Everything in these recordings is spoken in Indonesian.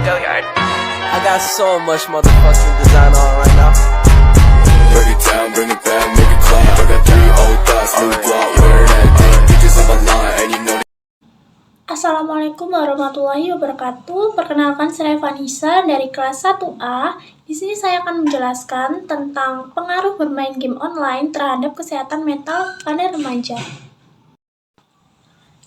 I got so much motherfucking design on right now. Break it down, bring it back, make it clap. I got 3 old thoughts, new block, wear that thing. Bitches on my line, and you know. Assalamualaikum warahmatullahi wabarakatuh. Perkenalkan, saya Vanessa dari kelas 1A. Di sini saya akan menjelaskan tentang pengaruh bermain game online terhadap kesehatan mental pada remaja.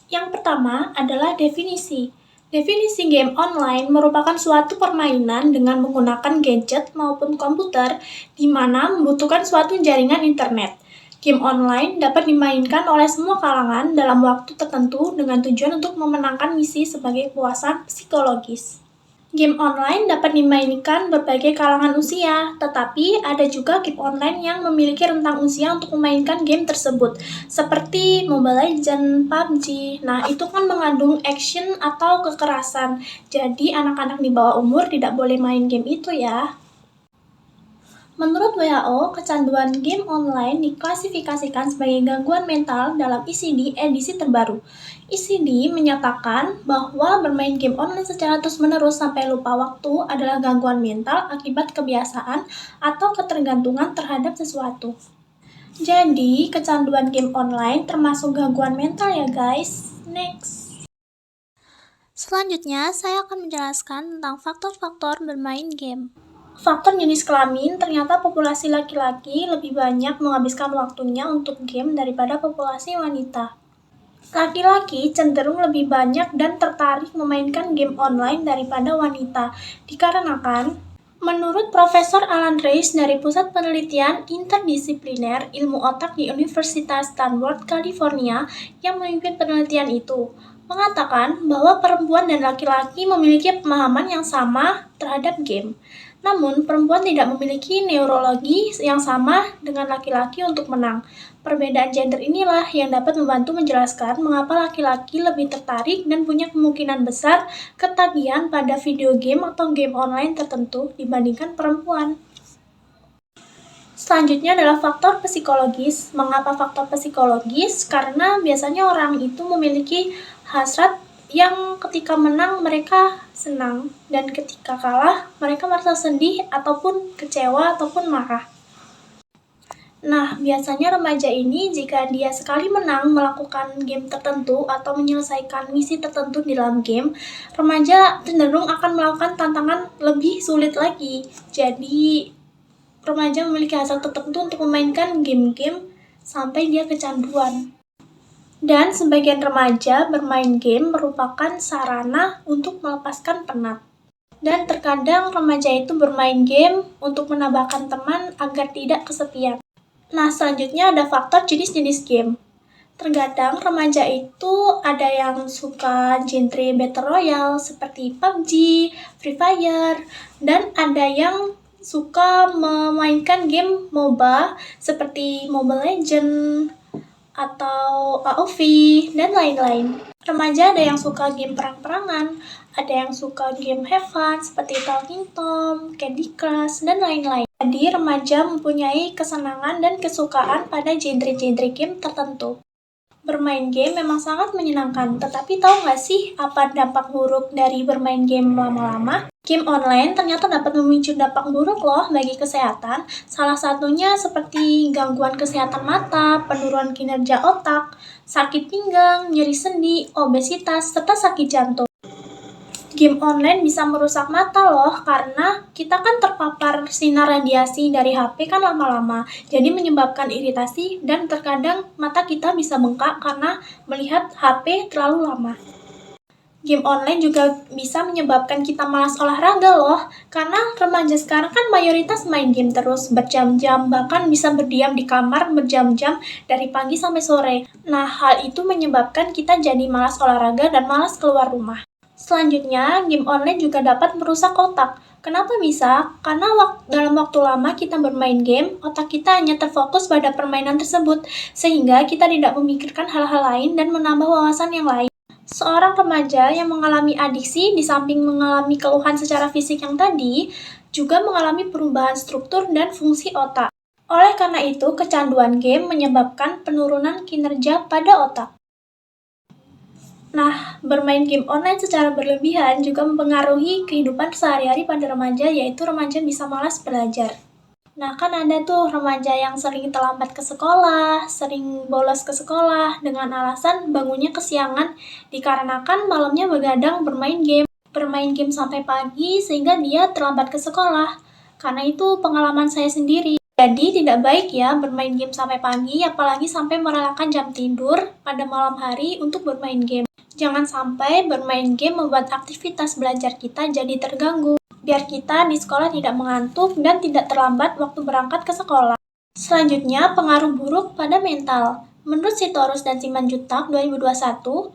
Yang pertama adalah definisi. Definisi game online merupakan suatu permainan dengan menggunakan gadget maupun komputer di mana membutuhkan suatu jaringan internet. Game online dapat dimainkan oleh semua kalangan dalam waktu tertentu dengan tujuan untuk memenangkan misi sebagai kepuasan psikologis. Game online dapat dimainkan berbagai kalangan usia, tetapi ada juga game online yang memiliki rentang usia untuk memainkan game tersebut, seperti Mobile Legends, PUBG. Nah, itu kan mengandung action atau kekerasan, jadi anak-anak di bawah umur tidak boleh main game itu ya. Menurut WHO, kecanduan game online diklasifikasikan sebagai gangguan mental dalam ICD edisi terbaru. ICD menyatakan bahwa bermain game online secara terus-menerus sampai lupa waktu adalah gangguan mental akibat kebiasaan atau ketergantungan terhadap sesuatu. Jadi, kecanduan game online termasuk gangguan mental ya guys. Next. Selanjutnya, saya akan menjelaskan tentang faktor-faktor bermain game. Faktor jenis kelamin, ternyata populasi laki-laki lebih banyak menghabiskan waktunya untuk game daripada populasi wanita. Laki-laki cenderung lebih banyak dan tertarik memainkan game online daripada wanita, dikarenakan menurut Profesor Alan Reis dari Pusat Penelitian Interdisipliner Ilmu Otak di Universitas Stanford, California, yang memimpin penelitian itu, mengatakan bahwa perempuan dan laki-laki memiliki pemahaman yang sama terhadap game. Namun, perempuan tidak memiliki neurologi yang sama dengan laki-laki untuk menang. Perbedaan gender inilah yang dapat membantu menjelaskan mengapa laki-laki lebih tertarik dan punya kemungkinan besar ketagihan pada video game atau game online tertentu dibandingkan perempuan. Selanjutnya adalah faktor psikologis. Mengapa faktor psikologis? Karena biasanya orang itu memiliki hasrat yang ketika menang mereka senang dan ketika kalah mereka merasa sedih ataupun kecewa ataupun marah. Nah, biasanya remaja ini jika dia sekali menang melakukan game tertentu atau menyelesaikan misi tertentu di dalam game, remaja cenderung akan melakukan tantangan lebih sulit lagi. Jadi, remaja memiliki hasrat tertentu untuk memainkan game-game sampai dia kecanduan. Dan sebagian remaja bermain game merupakan sarana untuk melepaskan penat. Dan terkadang remaja itu bermain game untuk menambahkan teman agar tidak kesepian. Nah, selanjutnya ada faktor jenis-jenis game. Terkadang remaja itu ada yang suka genre Battle Royale seperti PUBG, Free Fire, dan ada yang suka memainkan game MOBA seperti Mobile Legends atau AoV, dan lain-lain. Remaja ada yang suka game perang-perangan, ada yang suka game have fun seperti Talking Tom, Candy Crush, dan lain-lain. Jadi remaja mempunyai kesenangan dan kesukaan pada genre-genre game tertentu. Bermain game memang sangat menyenangkan, tetapi tahu nggak sih apa dampak buruk dari bermain game lama-lama? Game online ternyata dapat memicu dampak buruk loh bagi kesehatan, salah satunya seperti gangguan kesehatan mata, penurunan kinerja otak, sakit pinggang, nyeri sendi, obesitas, serta sakit jantung. Game online bisa merusak mata loh, karena kita kan terpapar sinar radiasi dari HP kan lama-lama, jadi menyebabkan iritasi dan terkadang mata kita bisa bengkak karena melihat HP terlalu lama. Game online juga bisa menyebabkan kita malas olahraga loh, karena remaja sekarang kan mayoritas main game terus berjam-jam, bahkan bisa berdiam di kamar berjam-jam dari pagi sampai sore. Nah, hal itu menyebabkan kita jadi malas olahraga dan malas keluar rumah. Selanjutnya, game online juga dapat merusak otak. Kenapa bisa? Karena dalam waktu lama kita bermain game, otak kita hanya terfokus pada permainan tersebut, sehingga kita tidak memikirkan hal-hal lain dan menambah wawasan yang lain. Seorang remaja yang mengalami adiksi di samping mengalami keluhan secara fisik yang tadi, juga mengalami perubahan struktur dan fungsi otak. Oleh karena itu, kecanduan game menyebabkan penurunan kinerja pada otak. Nah, bermain game online secara berlebihan juga mempengaruhi kehidupan sehari-hari pada remaja, yaitu remaja bisa malas belajar. Nah, kan ada tuh remaja yang sering terlambat ke sekolah, sering bolos ke sekolah dengan alasan bangunnya kesiangan dikarenakan malamnya begadang bermain game. Bermain game sampai pagi sehingga dia terlambat ke sekolah. Karena itu pengalaman saya sendiri. Jadi tidak baik ya bermain game sampai pagi, apalagi sampai merelakan jam tidur pada malam hari untuk bermain game. Jangan sampai bermain game membuat aktivitas belajar kita jadi terganggu, biar kita di sekolah tidak mengantuk dan tidak terlambat waktu berangkat ke sekolah. Selanjutnya, pengaruh buruk pada mental. Menurut Sitorus dan Simanjuntak 2021,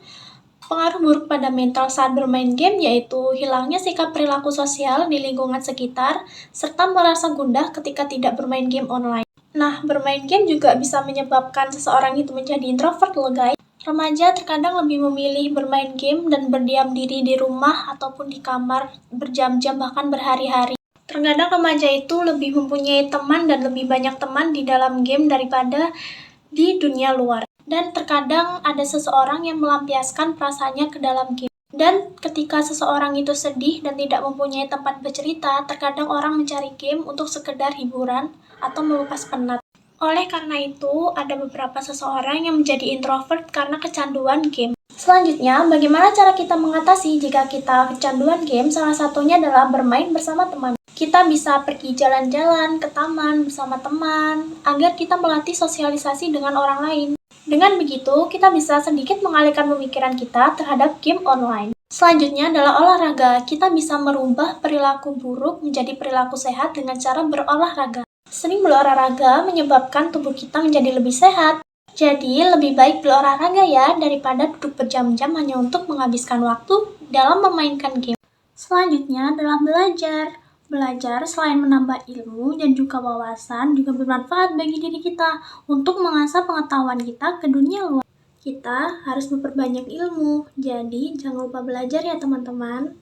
pengaruh buruk pada mental saat bermain game yaitu hilangnya sikap perilaku sosial di lingkungan sekitar, serta merasa gundah ketika tidak bermain game online. Nah, bermain game juga bisa menyebabkan seseorang itu menjadi introvert loh guys. Remaja terkadang lebih memilih bermain game dan berdiam diri di rumah ataupun di kamar berjam-jam bahkan berhari-hari. Terkadang remaja itu lebih mempunyai teman dan lebih banyak teman di dalam game daripada di dunia luar. Dan terkadang ada seseorang yang melampiaskan perasaannya ke dalam game. Dan ketika seseorang itu sedih dan tidak mempunyai tempat bercerita, terkadang orang mencari game untuk sekedar hiburan atau melepas penat. Oleh karena itu, ada beberapa seseorang yang menjadi introvert karena kecanduan game. Selanjutnya, bagaimana cara kita mengatasi jika kita kecanduan game? Salah satunya adalah bermain bersama teman. Kita bisa pergi jalan-jalan ke taman bersama teman, agar kita melatih sosialisasi dengan orang lain. Dengan begitu, kita bisa sedikit mengalihkan pemikiran kita terhadap game online. Selanjutnya adalah olahraga. Kita bisa merubah perilaku buruk menjadi perilaku sehat dengan cara berolahraga. Sering berolahraga menyebabkan tubuh kita menjadi lebih sehat. Jadi, lebih baik berolahraga ya daripada duduk berjam-jam hanya untuk menghabiskan waktu dalam memainkan game. Selanjutnya adalah belajar. Belajar selain menambah ilmu dan juga wawasan juga bermanfaat bagi diri kita untuk mengasah pengetahuan kita ke dunia luar. Kita harus memperbanyak ilmu, jadi jangan lupa belajar ya teman-teman.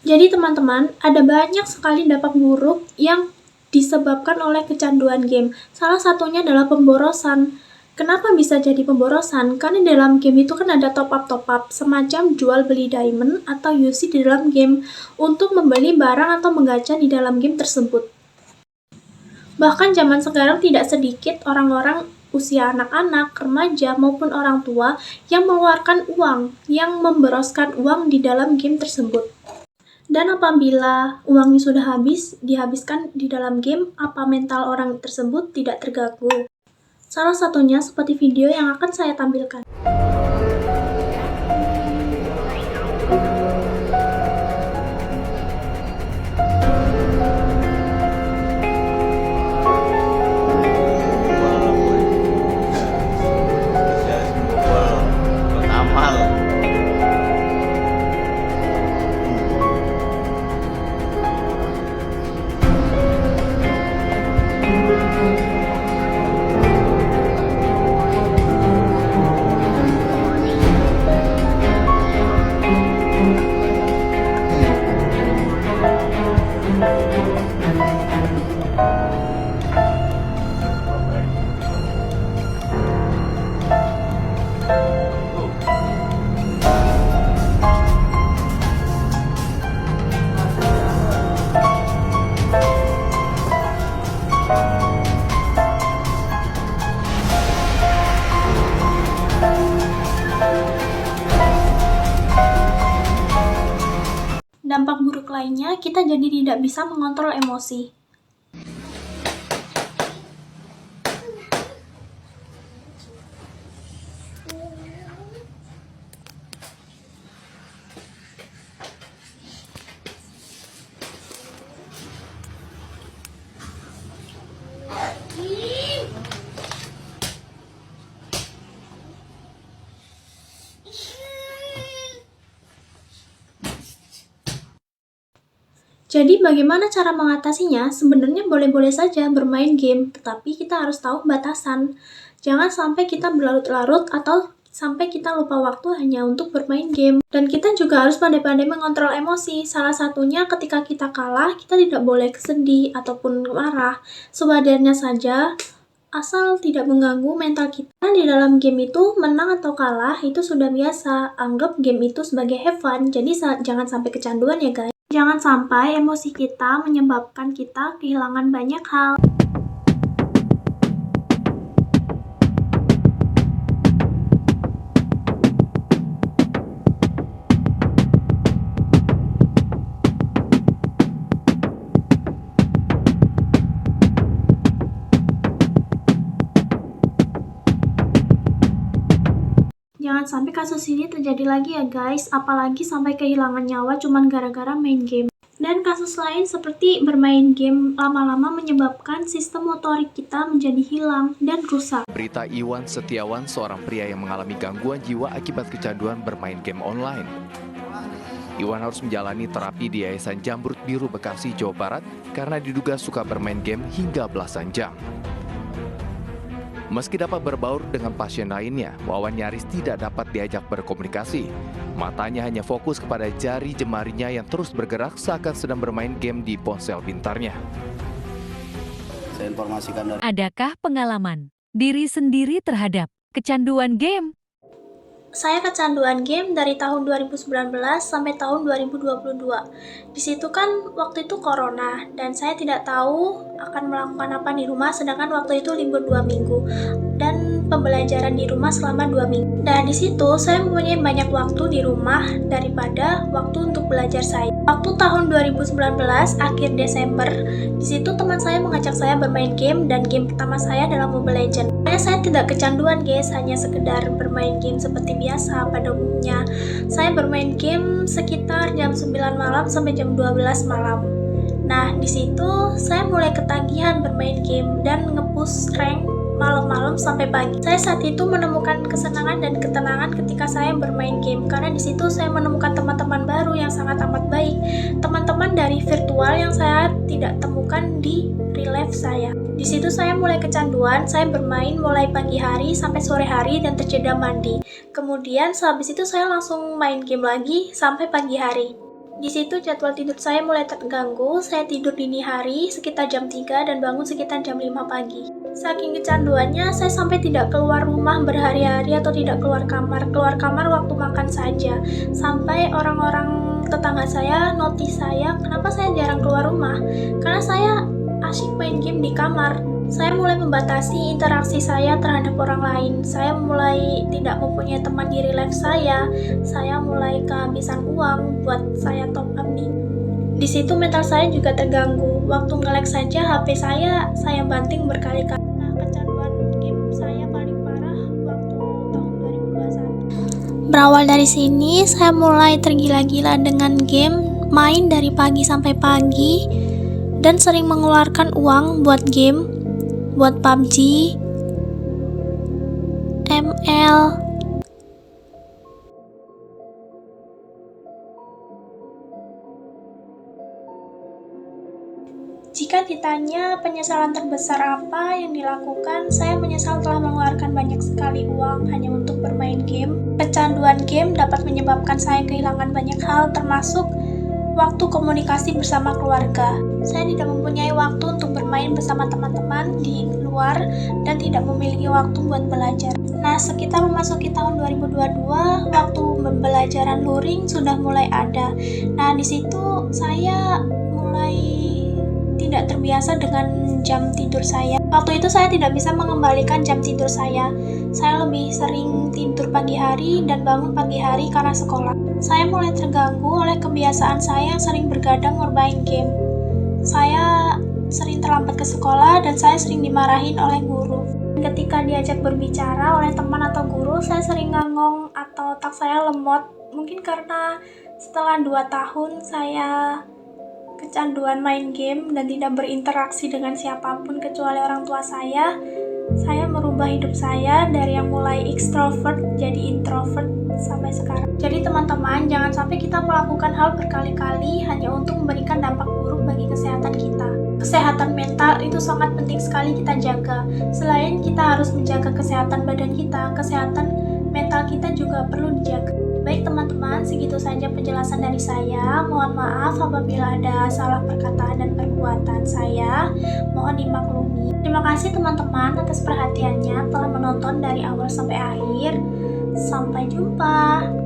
Jadi teman-teman, ada banyak sekali dampak buruk yang disebabkan oleh kecanduan game. Salah satunya adalah pemborosan. Kenapa bisa jadi pemborosan? Karena dalam game itu kan ada top up, semacam jual beli diamond atau UC di dalam game untuk membeli barang atau menggacha di dalam game tersebut. Bahkan zaman sekarang tidak sedikit orang-orang usia anak-anak, remaja maupun orang tua yang mengeluarkan uang, yang memboroskan uang di dalam game tersebut. Dan apabila uangnya sudah habis, dihabiskan di dalam game, apa mental orang tersebut tidak terganggu? Salah satunya seperti video yang akan saya tampilkan. Dampak buruk lainnya, kita jadi tidak bisa mengontrol emosi. Jadi bagaimana cara mengatasinya? Sebenarnya boleh-boleh saja bermain game, tetapi kita harus tahu batasan. Jangan sampai kita berlarut-larut atau sampai kita lupa waktu hanya untuk bermain game. Dan kita juga harus pandai-pandai mengontrol emosi. Salah satunya ketika kita kalah, kita tidak boleh sedih ataupun marah. Sewajarnya saja, asal tidak mengganggu mental kita. Di dalam game itu, menang atau kalah itu sudah biasa. Anggap game itu sebagai have fun, jadi jangan sampai kecanduan ya guys. Jangan sampai emosi kita menyebabkan kita kehilangan banyak hal. Jangan sampai kasus ini terjadi lagi ya guys, apalagi sampai kehilangan nyawa cuman gara-gara main game. Dan kasus lain seperti bermain game lama-lama menyebabkan sistem motorik kita menjadi hilang dan rusak. Berita Iwan Setiawan, seorang pria yang mengalami gangguan jiwa akibat kecanduan bermain game online. Iwan harus menjalani terapi di Yayasan Jamrut Biru Bekasi, Jawa Barat karena diduga suka bermain game hingga belasan jam. Meski dapat berbaur dengan pasien lainnya, Wawan nyaris tidak dapat diajak berkomunikasi. Matanya hanya fokus kepada jari jemarinya yang terus bergerak seakan sedang bermain game di ponsel pintarnya. Saya informasikan dari... Adakah pengalaman diri sendiri terhadap kecanduan game? Saya kecanduan game dari tahun 2019 sampai tahun 2022. Di situ kan waktu itu corona dan saya tidak tahu akan melakukan apa di rumah, sedangkan waktu itu libur 2 minggu dan pembelajaran di rumah selama 2 minggu. Dan di situ saya mempunyai banyak waktu di rumah daripada waktu untuk belajar saya. Waktu tahun 2019 akhir Desember, di situ teman saya mengajak saya bermain game dan game pertama saya adalah Mobile Legends. Saya tidak kecanduan guys, hanya sekedar bermain game seperti biasa pada umumnya. Saya bermain game sekitar jam 9 malam sampai jam 12 malam. Nah, di situ saya mulai ketagihan bermain game dan nge-push rank malam-malam sampai pagi. Saya saat itu menemukan kesenangan dan ketenangan ketika saya bermain game, karena di situ saya menemukan teman-teman baru yang sangat amat baik. Teman-teman dari virtual yang saya tidak temukan di real life saya. Di situ saya mulai kecanduan, saya bermain mulai pagi hari sampai sore hari dan terjeda mandi. Kemudian sehabis itu saya langsung main game lagi sampai pagi hari. Di situ jadwal tidur saya mulai terganggu, saya tidur dini hari sekitar jam 3 dan bangun sekitar jam 5 pagi. Saking kecanduannya, saya sampai tidak keluar rumah berhari-hari atau tidak keluar kamar waktu makan saja. Sampai orang-orang tetangga saya notice saya, kenapa saya jarang keluar rumah? Karena saya asyik main game di kamar. Saya mulai membatasi interaksi saya terhadap orang lain. Saya mulai tidak mempunyai teman di real life saya. Saya mulai kehabisan uang buat saya top up nih. Di situ mental saya juga terganggu. Waktu nge-lag saja HP saya banting berkali-kali. Nah, kecanduan game saya paling parah waktu tahun 2021. Berawal dari sini, saya mulai tergila-gila dengan game, main dari pagi sampai pagi, dan sering mengeluarkan uang buat game, buat PUBG, ML. Jika ditanya penyesalan terbesar apa yang dilakukan, saya menyesal telah mengeluarkan banyak sekali uang hanya untuk bermain game. Kecanduan game dapat menyebabkan saya kehilangan banyak hal, termasuk waktu komunikasi bersama keluarga. Saya tidak mempunyai waktu untuk bermain bersama teman-teman di luar dan tidak memiliki waktu buat belajar. Nah, sekitar memasuki tahun 2022, waktu pembelajaran luring sudah mulai ada. Nah, di situ saya mulai tidak terbiasa dengan jam tidur saya. Waktu itu saya tidak bisa mengembalikan jam tidur saya. Saya lebih sering tidur pagi hari dan bangun pagi hari karena sekolah. Saya mulai terganggu oleh kebiasaan saya yang sering bergadang bermain game. Saya sering terlambat ke sekolah dan saya sering dimarahin oleh guru. Ketika diajak berbicara oleh teman atau guru, saya sering ngangong atau otak saya lemot. Mungkin karena setelah 2 tahun saya kecanduan main game dan tidak berinteraksi dengan siapapun kecuali orang tua saya merubah hidup saya dari yang mulai extrovert jadi introvert sampai sekarang. Jadi teman-teman, jangan sampai kita melakukan hal berkali-kali hanya untuk memberikan dampak buruk bagi kesehatan kita. Kesehatan mental itu sangat penting sekali kita jaga. Selain kita harus menjaga kesehatan badan kita, kesehatan mental kita juga perlu dijaga. Baik teman-teman, segitu saja penjelasan dari saya. Mohon maaf apabila ada salah perkataan dan perbuatan saya. Mohon dimaklumi. Terima kasih teman-teman atas perhatiannya telah menonton dari awal sampai akhir. Sampai jumpa.